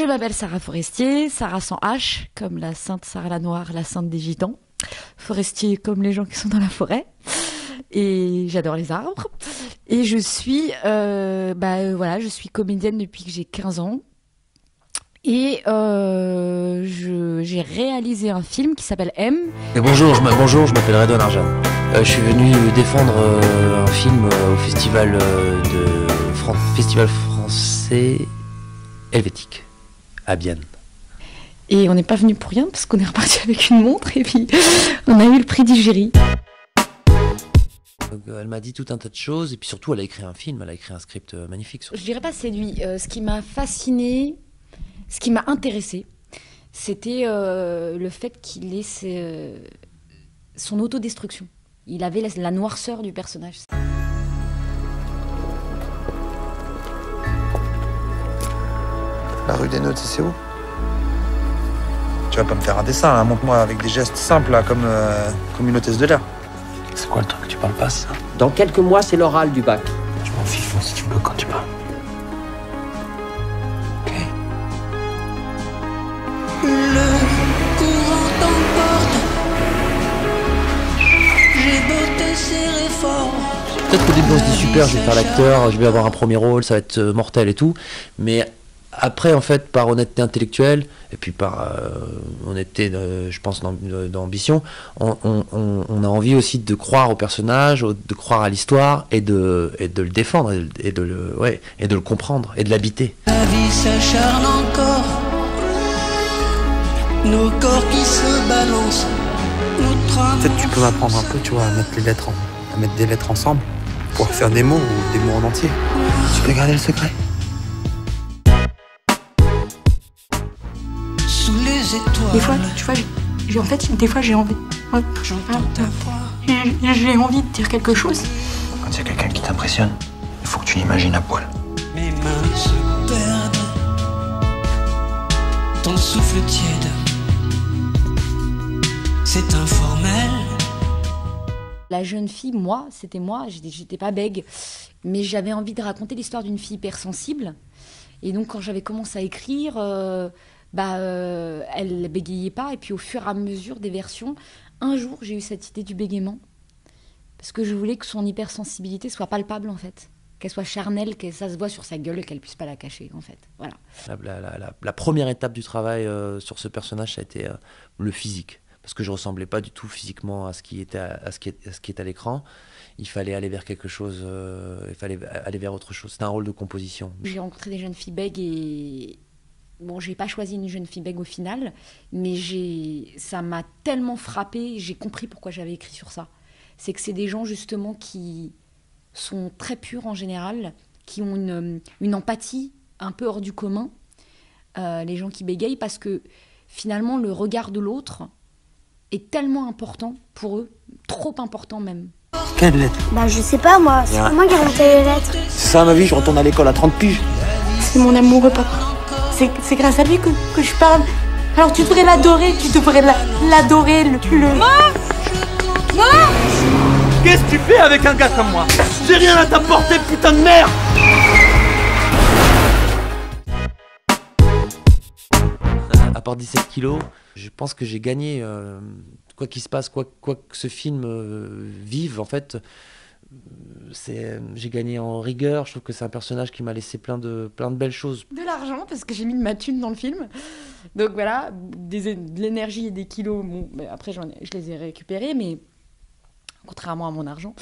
Je m'appelle Sarah Forestier, Sarah sans H, comme la sainte Sarah la Noire, la sainte des Gitans. Forestier comme les gens qui sont dans la forêt. Et j'adore les arbres. Et je suis, je suis comédienne depuis que j'ai 15 ans. Et j'ai réalisé un film qui s'appelle M. Et bonjour, je m'appelle Redouane Arjan. Je suis venu défendre un film au festival Festival français helvétique à Bienne. Et on n'est pas venu pour rien parce qu'on est reparti avec une montre et puis on a eu le prix du jury. Donc, elle m'a dit tout un tas de choses et puis surtout elle a écrit un film, elle a écrit un script magnifique. Je dirais pas séduit. Ce qui m'a fasciné, ce qui m'a intéressé, c'était le fait qu'il ait son autodestruction. Il avait la noirceur du personnage. La rue des Neutres, c'est où? Tu vas pas me faire un dessin, hein. Montre-moi avec des gestes simples, là, comme une hôtesse de l'air. C'est quoi le truc? Tu parles pas, c'est ça? Dans quelques mois, c'est l'oral du bac. Je m'en fiche, si tu peux quand tu parles. Ok. Le courant t'emporte. J'ai beau te serrer fort. Peut-être qu'au début on se dit super, je vais faire l'acteur, je vais avoir un premier rôle, ça va être mortel et tout, mais après en fait par honnêteté intellectuelle et puis par honnêteté je pense d'ambition, on a envie aussi de croire au personnage, de croire à l'histoire et de le défendre et de le comprendre et de l'habiter. La vie s'acharne encore. Nos corps qui se balancent. Peut-être tu peux m'apprendre un peu, tu vois, à mettre des lettres ensemble pour faire des mots ou des mots en entier. Tu peux garder le secret? Sous les étoiles. Des fois, tu vois, des fois j'ai envie. Ouais. J'entends ta voix. J'ai envie de dire quelque chose. Quand il y a quelqu'un qui t'impressionne, il faut que tu l'imagines à poil. Mes mains se perdent. Ton souffle tiède. C'est informel. La jeune fille, c'était moi, j'étais pas bègue, mais j'avais envie de raconter l'histoire d'une fille hypersensible. Et donc quand j'avais commencé à écrire, elle bégayait pas. Et puis au fur et à mesure des versions, un jour j'ai eu cette idée du bégaiement. Parce que je voulais que son hypersensibilité soit palpable en fait. Qu'elle soit charnelle, que ça se voit sur sa gueule et qu'elle puisse pas la cacher en fait. Voilà. La première étape du travail sur ce personnage, ça a été le physique. Parce que je ressemblais pas du tout physiquement à ce qui est à l'écran. Il fallait aller vers quelque chose, il fallait aller vers autre chose. C'était un rôle de composition. J'ai rencontré des jeunes filles bègues et bon, j'ai pas choisi une jeune fille bègue au final, mais ça m'a tellement frappée, j'ai compris pourquoi j'avais écrit sur ça. C'est que c'est des gens justement qui sont très purs en général, qui ont une empathie un peu hors du commun, les gens qui bégayent, parce que finalement le regard de l'autre est tellement important pour eux, trop important même. Quelle lettre? Bah je sais pas moi, c'est moi qui ai remonté les lettres. C'est ça ma vie, je retourne à l'école à 30 piges. C'est mon amoureux papa. C'est grâce à lui que je parle. Alors tu devrais l'adorer, l'adorer le plus. Qu'est-ce que tu fais avec un gars comme moi? J'ai rien à t'apporter, putain de merde! À part 17 kilos, je pense que j'ai gagné, quoi qu'il se passe, quoi que ce film vive, en fait, j'ai gagné en rigueur. Je trouve que c'est un personnage qui m'a laissé plein de belles choses. De l'argent, parce que j'ai mis de ma thune dans le film. Donc voilà, de l'énergie et des kilos. Bon, après, je les ai récupérés, mais contrairement à mon argent.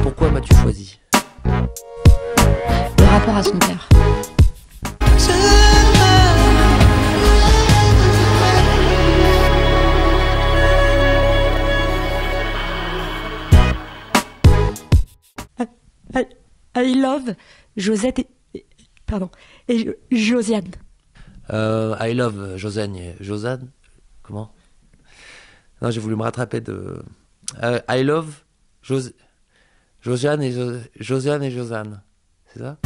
Pourquoi m'as-tu choisi? Le rapport à son père. I love Josette et Josiane. I love Josiane. Comment? Non, j'ai voulu me rattraper de. I love Josiane et Josiane. C'est ça?